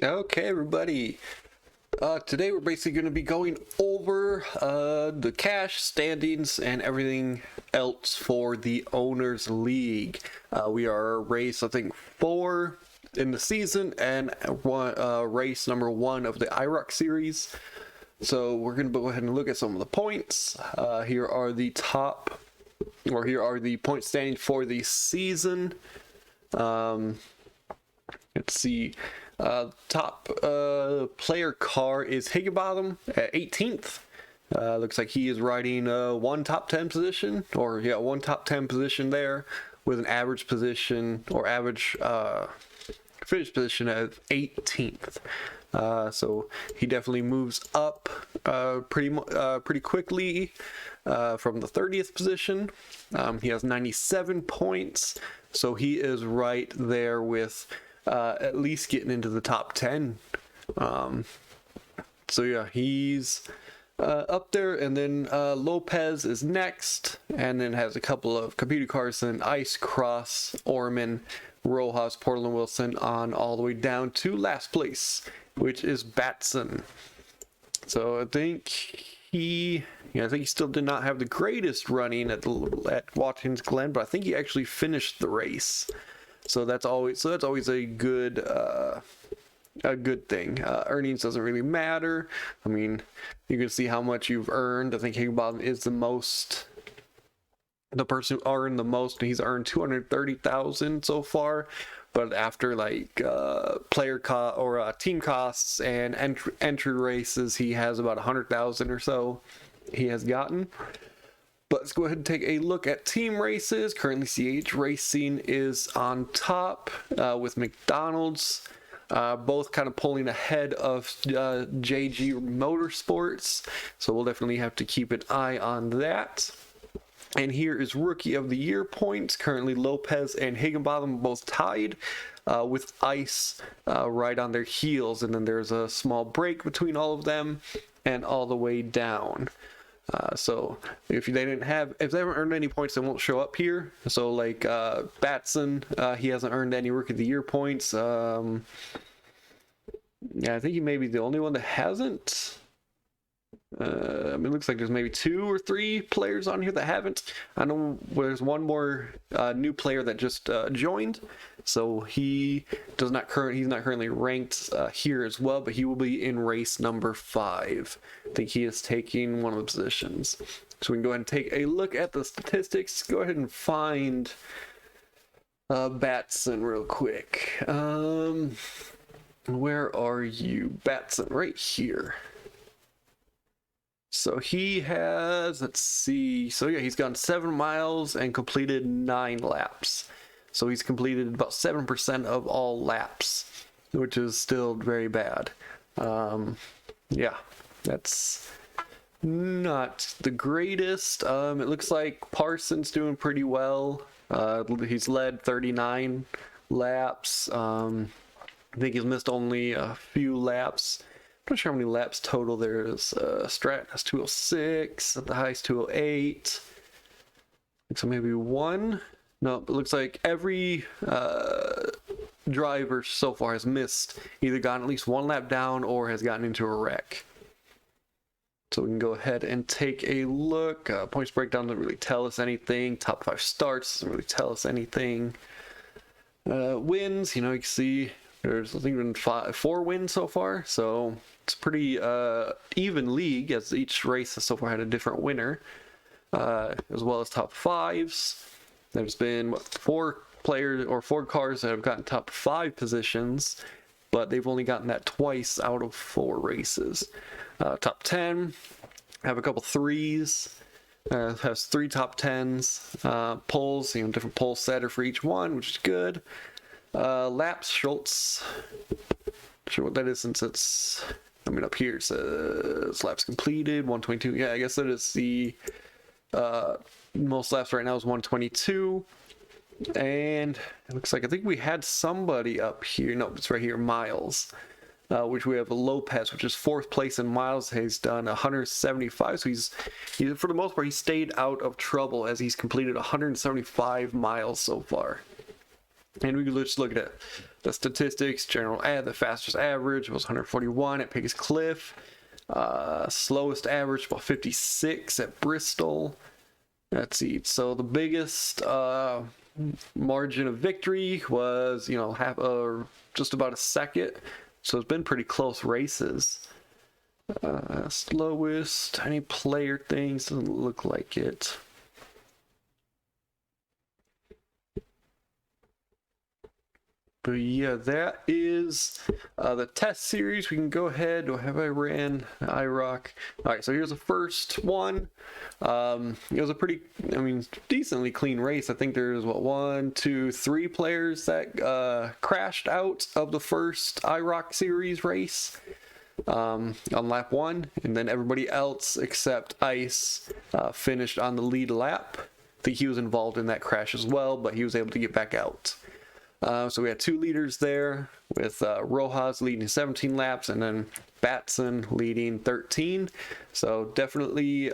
Okay, everybody. Today we're basically going to be going over the cash standings and everything else for the Owners League. We are race, I think, 4 in the season and race number 1 of the IROC series. So we're going to go ahead and look at some of the points. Here are the point standings for the season. Let's see. Top player car is Higginbottom at 18th. Looks like he is riding one top 10 position, one top 10 position there with an average position or average finish position at 18th. So he definitely moves up pretty quickly from the 30th position. He has 97 points, so he is right there with at least getting into the top 10. So yeah, he's up there, and then Lopez is next, and then has a couple of computer cars, and Ice Cross, Orman, Rojas, Portland Wilson on all the way down to last place, which is Batson. So I think he still did not have the greatest running at Watkins Glen, but I think he actually finished the race. So that's always a good thing. Earnings doesn't really matter. I mean, you can see how much you've earned. I think Higginbottom is the person who earned the most. He's earned 230,000 so far, but after player cost or team costs and entry races, he has about 100,000 or so he has gotten. But let's go ahead and take a look at team races. Currently, CH Racing is on top with McDonald's, both kind of pulling ahead of JG Motorsports. So we'll definitely have to keep an eye on that. And here is Rookie of the Year points. Currently, Lopez and Higginbottom both tied with Ice right on their heels. And then there's a small break between all of them and all the way down. So if they haven't earned any points, they won't show up here. So like Batson, he hasn't earned any Rookie of the Year points. Yeah, I think he may be the only one that hasn't. It looks like there's maybe 2 or 3 players on here that haven't. I know there's one more new player that just joined, so he's not currently ranked here as well, but he will be in race number 5. I think he is taking one of the positions. So we can go ahead and take a look at the statistics. Go ahead and find Batson real quick. Where are you, Batson? Right here. So he has, let's see, so yeah, he's gone 7 miles and completed 9 laps. So he's completed about 7% of all laps, which is still very bad. Yeah, that's not the greatest. It looks like Parsons doing pretty well. He's led 39 laps. I think he's missed only a few laps. I'm not sure how many laps total there is. Stratton has 206, at the highest 208. So maybe 1. No, it looks like every driver so far has missed, either gotten at least 1 lap down or has gotten into a wreck. So we can go ahead and take a look. Points breakdown doesn't really tell us anything. Top 5 starts doesn't really tell us anything. Wins, you can see there's, I think, been 4 wins so far, so it's a pretty even league, as each race has so far had a different winner, as well as top 5s. There's been 4 players or 4 cars that have gotten top 5 positions, but they've only gotten that twice out of 4 races. Top 10 have a couple 3s. Has 3 top 10s. Poles, different pole setter for each one, which is good. Laps, Schultz, not sure what that is since it's, up here it says laps completed, 122. Yeah, I guess that is the most laps right now is 122. And it looks like, I think we had somebody up here. No, it's right here, Miles, which we have a Lopez, which is 4th place in miles. He's done 175. So he's for the most part, he stayed out of trouble as he's completed 175 miles so far. And we can just look at the statistics, the fastest average was 141 at Pig's Cliff. Slowest average about 56 at Bristol. Let's see. So the biggest margin of victory was, just about a second. So it's been pretty close races. Slowest, any player things, doesn't look like it. But yeah, that is the test series. We can go ahead. Have I ran IROC? All right, so here's the first one. It was a pretty, decently clean race. I think there's 1, 2, 3 players that crashed out of the first IROC series race on lap 1, and then everybody else except Ice finished on the lead lap. I think he was involved in that crash as well, but he was able to get back out. So we had 2 leaders there, with Rojas leading 17 laps and then Batson leading 13. So definitely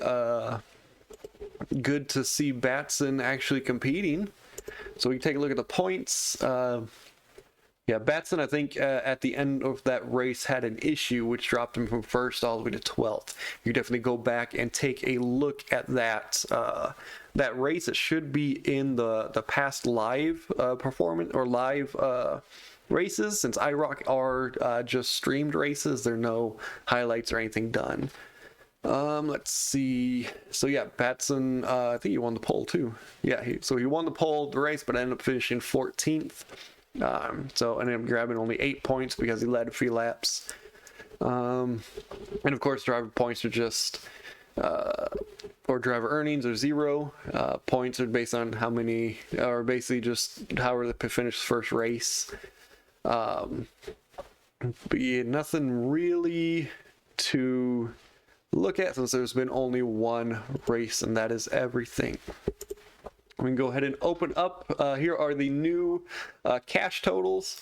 good to see Batson actually competing. So we can take a look at the points. Yeah, Batson, I think at the end of that race had an issue which dropped him from 1st all the way to 12th. You definitely go back and take a look at that that race. It should be in the past live performance or live races, since IROC are just streamed races. There are no highlights or anything done. Let's see. So yeah, Batson, I think he won the pole too. Yeah, he won the pole of the race, but ended up finishing 14th. So ended up grabbing only 8 points because he led a few laps. And of course, driver points are just, or driver earnings are 0. Points are based on how many, or basically just how they finished first race. But yeah, nothing really to look at since there's been only 1 race, and that is everything. We can go ahead and open up. Here are the new cash totals.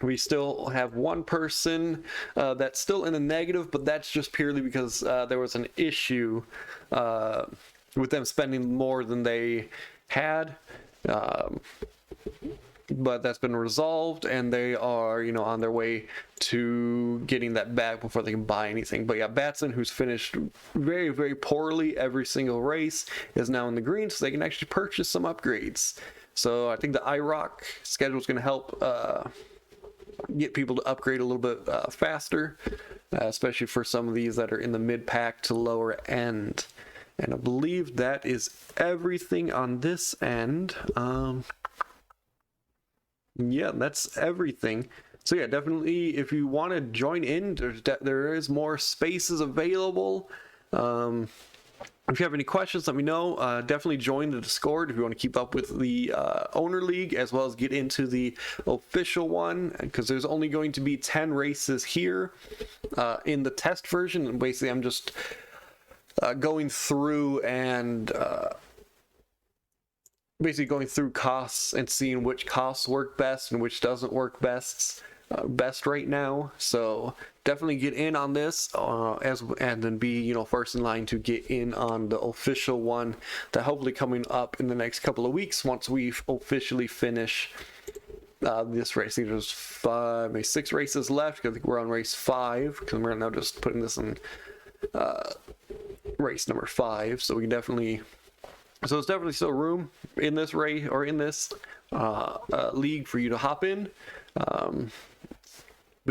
We still have 1 person that's still in the negative, but that's just purely because there was an issue with them spending more than they had. But that's been resolved, and they are, on their way to getting that back before they can buy anything. But yeah, Batson, who's finished very, very poorly every single race, is now in the green, so they can actually purchase some upgrades. So I think the IROC schedule is going to help get people to upgrade a little bit faster, especially for some of these that are in the mid-pack to lower end. And I believe that is everything on this end. Yeah, that's everything. So yeah, definitely if you want to join in, there is more spaces available. If you have any questions, let me know. Definitely join the Discord if you want to keep up with the owner league, as well as get into the official one, because there's only going to be 10 races here in the test version. And basically I'm just going through and basically going through costs and seeing which costs work best and which doesn't work best right now. So definitely get in on this and then be first in line to get in on the official one that hopefully coming up in the next couple of weeks once we officially finish this race. I think there's maybe 6 races left. I think we're on race 5 because we're now just putting this in race number 5. So we can definitely. So there's definitely still room in this race or in this league for you to hop in. But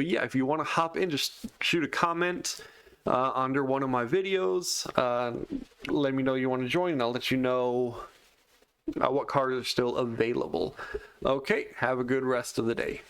yeah, if you want to hop in, just shoot a comment under one of my videos. Let me know you want to join, and I'll let you know what cars are still available. Okay, have a good rest of the day.